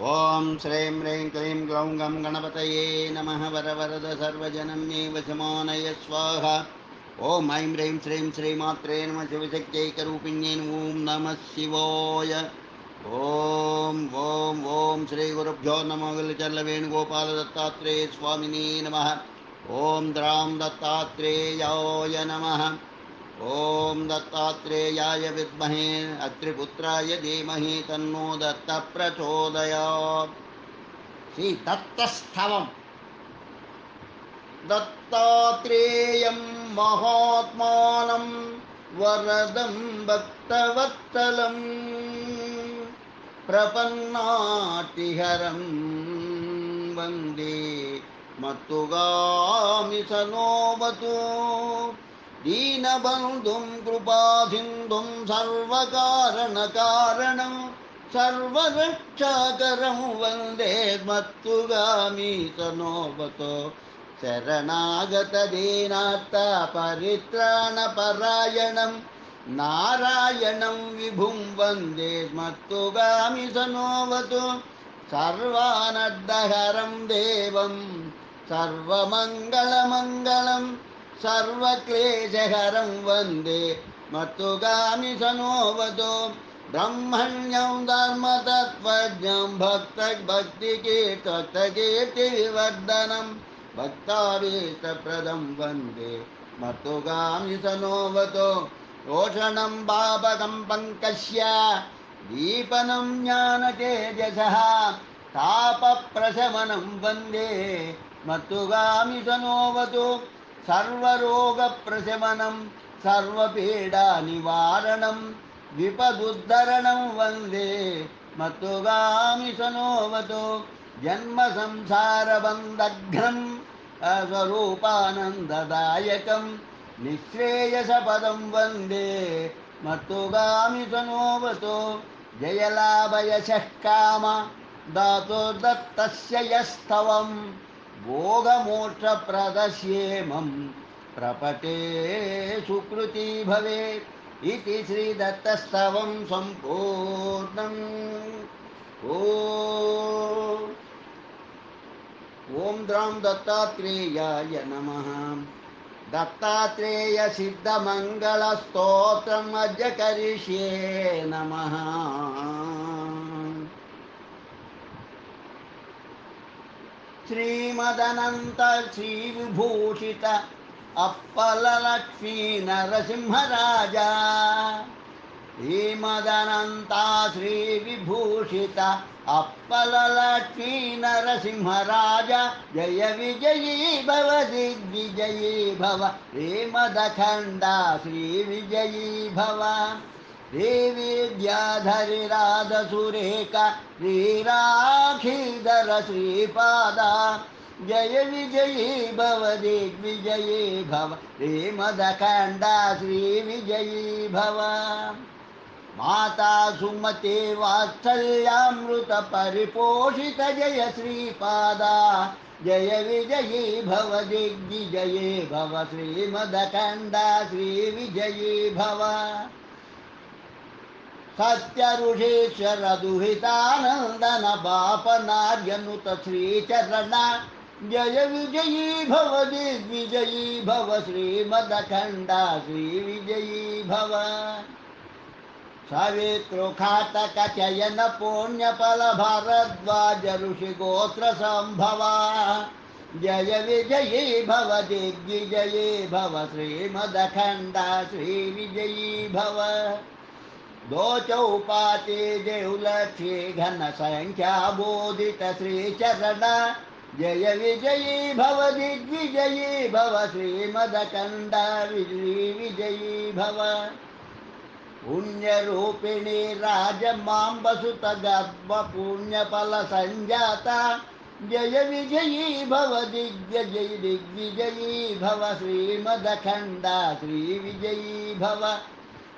ओं श्रीं ह्रीं क्लीं ग्लौं गं गणपतये नमः वरवरद सर्वजनन्ये वशमानय स्वाहा ओं ऐं ह्रीं श्रीं श्रीमात्रे नमः शिवशक्त्यैकरूपिण्ये ॐ नमः शिवाय ओं ओं ओं श्रीगुरुभ्यो नमः वेणुगोपालदत्तात्रेय स्वामिने नमः ओं द्रां दत्तात्रेयाय नमः ओं दत्तात्रेयाय विद्महे अत्रिपुत्राय धीमहि तन्नो दत्तः प्रचोदयात् श्री दत्तस्थवम् दत्तात्रेयं महात्मानं वरदं भक्तवत्सलं प्रपन्नातिहरं वन्दे मत्तुगामिसनोवतु दीनबन्धुं कृपासिन्धुं सर्वकारणकारणं सर्वरक्षाकरं वन्दे मत्तुगामिसनोवतु शरणागतदीनार्थ परित्राणपरायणं नारायणं विभुं वन्दे मत्तुगामिसनोवतु सर्वानर्दहरं देवं सर्वमङ्गलमङ्गलं सर्वक्लेशहरं वन्दे मत्तुगामिसनोवतु ब्रह्मण्यं धर्मतत्त्वज्ञं भक्तिकीर्तिविवर्धनं भक्ताभीष्टप्रदं वन्दे मत्तुगामिसनोवतु रोषणं पापकं पङ्कस्य दीपनं ज्ञानतेजसः तापप्रशमनं वन्दे मत्तुगामिसनोवतु सर्वरोगप्रशमनं सर्वपीडानिवारणं विपदुद्धरणं वन्दे मत्तुगामिसनोवतु जन्मसंसारबन्धघ्नं स्वरूपानन्ददायकं निःश्रेयसपदं वन्दे मत्तुगामिसनोवतु जयलाभयशः काम धातुर्दत्तस्य यस्तवं भोगमोक्षप्रदस्येमं प्रपटे सुकृती भवेत् इति श्रीदत्तस्तवं सम्पूर्णम् ॐ द्रां दत्तात्रेयाय नमः दत्तात्रेय सिद्धमङ्गलस्तोत्रम् अद्य करिष्ये नमः श्रीमदनन्त श्रीविभूषित अप्पललक्ष्मी नरसिंहराजा श्रीमदनन्ता श्रीविभूषित अप्पललक्ष्मी नरसिंहराज जय विजयी भव दिग्विजयी भव श्रीमदखण्डा श्रीविजयी भव श्रीविद्याधरिराधसुरेख श्रीराखीधर श्रीपादा जय विजयी भव दिग्विजयी भव श्रीमदखण्डा श्रीविजयी भव माता सुमते वात्सल्यामृत परिपोषित जय श्रीपादा जय विजयी भव दिग्विजयी भव श्रीमदखण्डा श्रीविजयी भव सत्यऋषीश्वर दुहितानन्दन बापनार्यनुत श्रीचरण जय विजयी भव दिग्विजयी भव श्रीमदखण्डा श्रीविजयी भव सवितृघातक चयन पुण्यफल भारद्वाज ऋषिगोत्र संभवा जय विजयी भव दिग्विजयी भव श्रीमदखण्डा श्रीविजयी भव दो चौपाती देवलक्ष्मी घन संख्या बोधित श्रीचरण जय विजयी भव दिग्विजयी भव श्रीमदखण्डा विजयी भव पुण्यरूपिणी राजमाम्बसुत गर्भ पुण्यफल संजाता जय विजयी भव दिग्विजयी भव श्रीमदखण्डा श्रीविजयी भव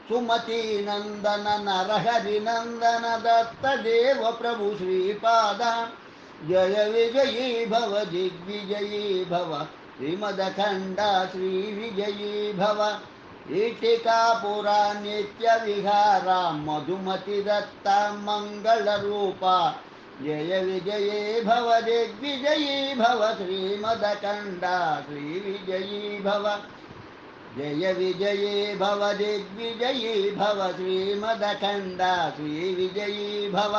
सुमती नंदन नरहरि नंदन दत्त देव प्रभु श्रीपादा जय विजयी भव दिग्विजयी भव श्रीमदखण्डा श्रीविजयी भव ईटिकापुरा नित्य विहारा मधुमति दत्ता मंगल रूपा जय विजयी भव दिग्विजयी भव श्रीमदखण्डा श्रीविजयी भव जय विजयी भव दिग्विजयी भव श्रीमदखण्डा श्रीविजयी भव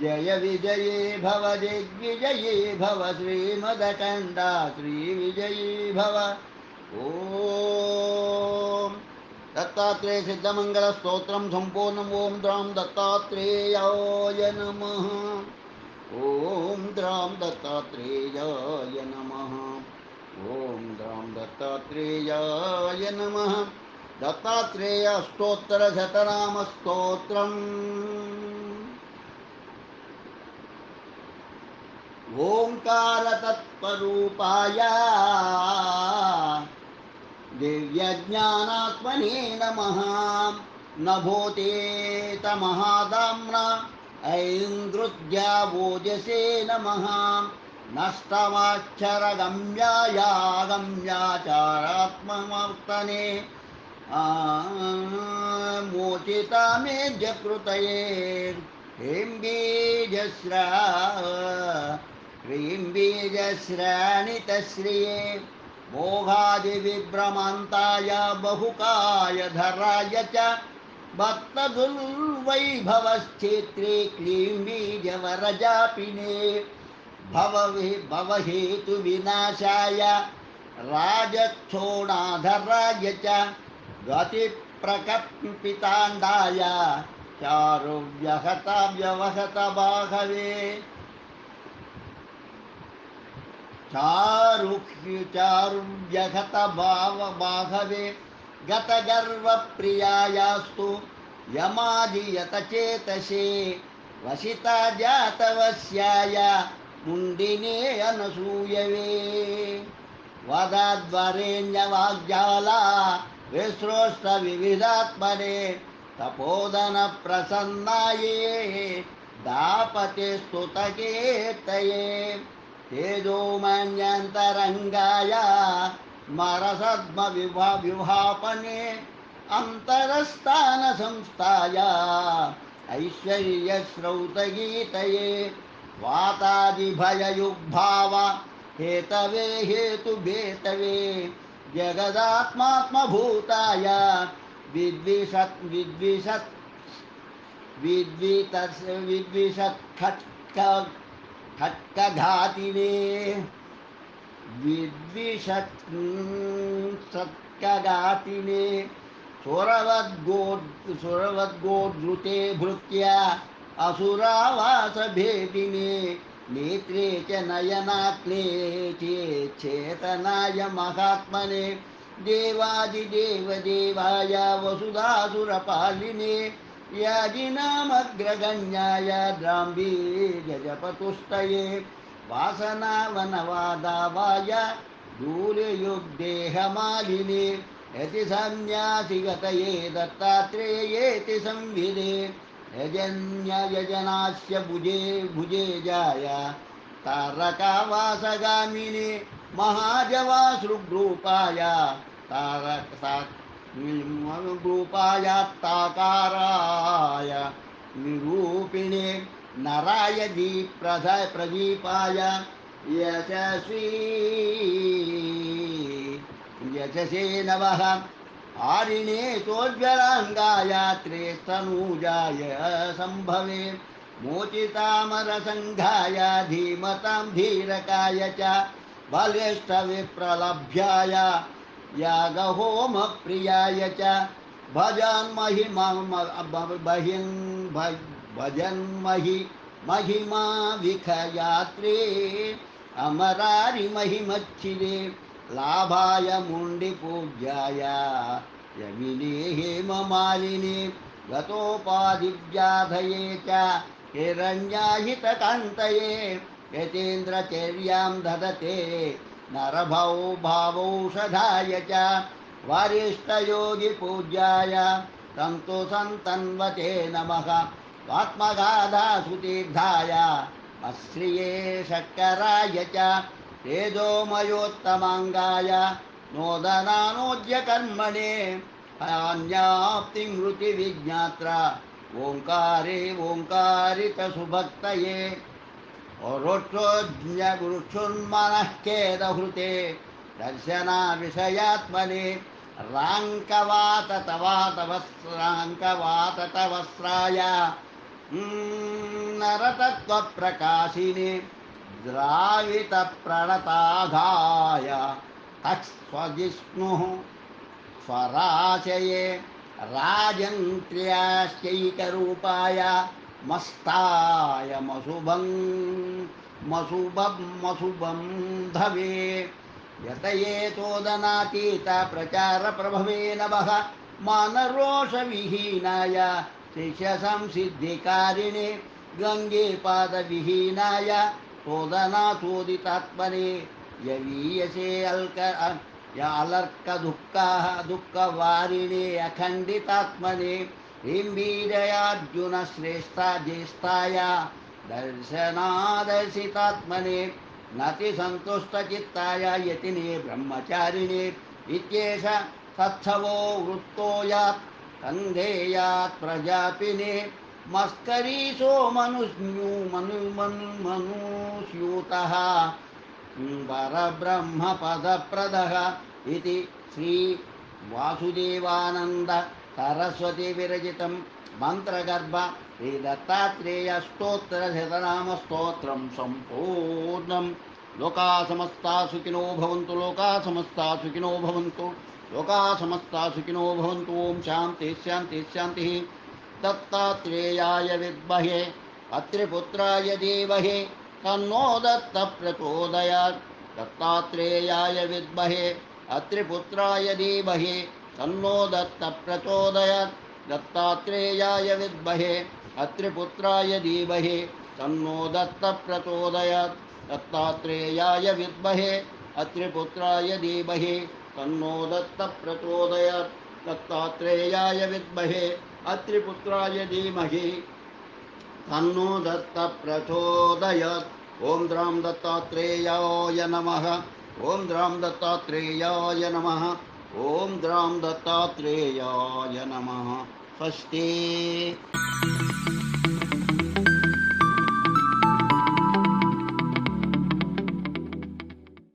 जय विजयी भव दिग्विजयी भव श्रीमदखण्डा श्रीविजयी भव ओम दत्तात्रेय सिद्धमंगल स्तोत्रम संपूर्णम ओम द्राम दत्तात्रेयाय नमः ओम द्राम दत्तात्रेयाय नमः ओम द्राम दत्तात्रेयाय नमः दत्तात्रेय स्तोत्र शतनाम स्तोत्रम ओंकार तत्परूपाय दिव्यज्ञानात्मने नमः नभोतेतमहादाम्ना ऐन्द्रुद्यावोजसे नमः नष्टमाक्षरगम्यायागम्याचारात्मवर्तने मोचितामेध्यकृतये ह्रीं बीजस्रा ह्रीं बीजश्राणितश्रिये मोहादिविभ्रमान्ताय बहुकायधराय च भक्तदुर्वैभवस्थेत्रे क्लीं बीजवरजापिने भवहेतुविनाशाय राजच्छोणाधराय च गतिप्रकम्पिताण्डाय चारुव्यहतव्यवहतबाहवे चारुव्यहतभावबाहवे गतगर्वप्रियायास्तु यमादियतचेतसे वसिता जातवस्याय मुण्डिने अनसूयवे वदद्वरेण्यवाग्जाला विसृष्टविविधात्मने तपोदनप्रसन्नाये दापते स्तुतकेतये तेजोमन्यन्तरङ्गाय स्मरसद्मविभापने अन्तरस्थानसंस्थाय ऐश्वर्यश्रौतगीतये वातादिभययुग्भाव हेतवे हेतुभेतवे जगदात्मात्मभूताय खट्कघातिने विद्विषत्कघातिने सुरवद्गोधृते भृत्या असुरावासभेदिने नेत्रे च नयनाग्ने चेतनाय महात्मने देवादिदेवदेवाय वसुधासुरपालिने याजिनामग्रगण्याय द्राम्बीजपतुष्टये वासनावनवादावाय धूलयुग्देहमालिने यति संन्यासिगतये दत्तात्रेयेति संविदे यजन्ययजनास्य भुजे भुजे जाय तारकावासगामिने महाजवासृग्रूपाय तारकरूपाय ताकाराय निरूपिणे नराय प्रदीपाय यशसे नमः आरिणे सोज्वलाङ्गाय त्रेस्तनूजाय सम्भवे मोचितामरसङ्घाय धीमतां धीरकाय च बलिष्ठविप्रलभ्याय यागहोमप्रियाय च महिमा विखयात्रे अमरारिमहिमच्छिदे लाभाय मुण्डिपूज्याय यमिने हेममालिने गतोपाधिव्याधये च हिरण्याहितकान्तये यतेन्द्रचर्यां ददते नरभौ भावौषधाय च वरिष्ठयोगिपूज्याय तन्तु सन्तन्वते नमः आत्मगाधासुतीर्थाय अश्रिये शक्कराय च तेजोमयोत्तमाङ्गाय नोदनानोद्यकर्मणे अन्याप्तिं मृतिविज्ञात्रा ఓంకారే ఓంకారిత సుభక్తయే వృక్షోన్మనఃకేదహృతే దర్శన విషయాత్మనే రాంకవాతతవాతవస్రాంకవాతతవస్రాయ నరతత్వప్రకాశిని ద్రావిత ప్రణతాఘాయ తత్స్వజిష్ణు స్వరాశయే రాజంత్ర్యాశ్చైకరూపాయ మస్తాయ మశుభం ధవే యతయేతోదనాతీత ప్రచార ప్రభవే నమః మానరోష విహీనాయ శిష్య సంసిద్ధికారిణే గంగే పాద విహీనాయ తోదనాతోదితాత్మనే యవీయసే అలర్క దుఃఖవారిణే అఖండితాత్మనే హింబీరయార్జున శ్రేష్ఠ జ్యేష్ఠాయ దర్శనాదర్శితాత్మనే నతి సంతుష్టచిత్తాయ యతినే బ్రహ్మచారిణే ఇత్యేష తత్సవో వృత్తోయాత్ కంధేయాత్ ప్రజాపినే మస్కరీశో మనుష్యూతః పరబ్రహ్మపదప్రదః ఇది శ్రీ వాసుదేవానంద సరస్వతి విరచితం మంత్రగర్భ శ్రీ దత్తాత్రేయ స్తోత్ర శతనామ స్తోత్రం సంపూర్ణం. లోకా సమస్తా సుఖినో భవంతు, లోకా సమస్తా సుఖినో భవంతు, లోకా సమస్తా సుఖినో భవంతు. ఓం శాంతి శాంతి శాంతి. దత్తాత్రేయాయ విద్మహే అత్రిపుత్రాయ ధీమహి తన్నో దత్త ప్రచోదయాత్. దత్తాత్రేయాయ విద్మహే అత్రిపుత్రాయ ధీమహి తన్నో దత్త ప్రచోదయాత్. దత్తాత్రేయాయ విద్మహే అత్రిపుత్రాయ ధీమహి తన్నో దత్త ప్రచోదయాత్. దత్తాత్రేయాయ విద్మహే అత్రిపుత్రాయ ధీమహి తన్నో దత్త ప్రచోదయాత్. దత్తాత్రేయాయ విద్మహే అత్రిపుత్రాయ ధీమహి తన్నో దత్త ప్రచోదయాత్. ఓం ద్రాం దత్తాత్రేయాయ నమః. ఓం ద్రాం దత్తాత్రేయాయ నమః. ఓం ద్రాం దత్తాత్రేయాయ నమః. స్వస్తి.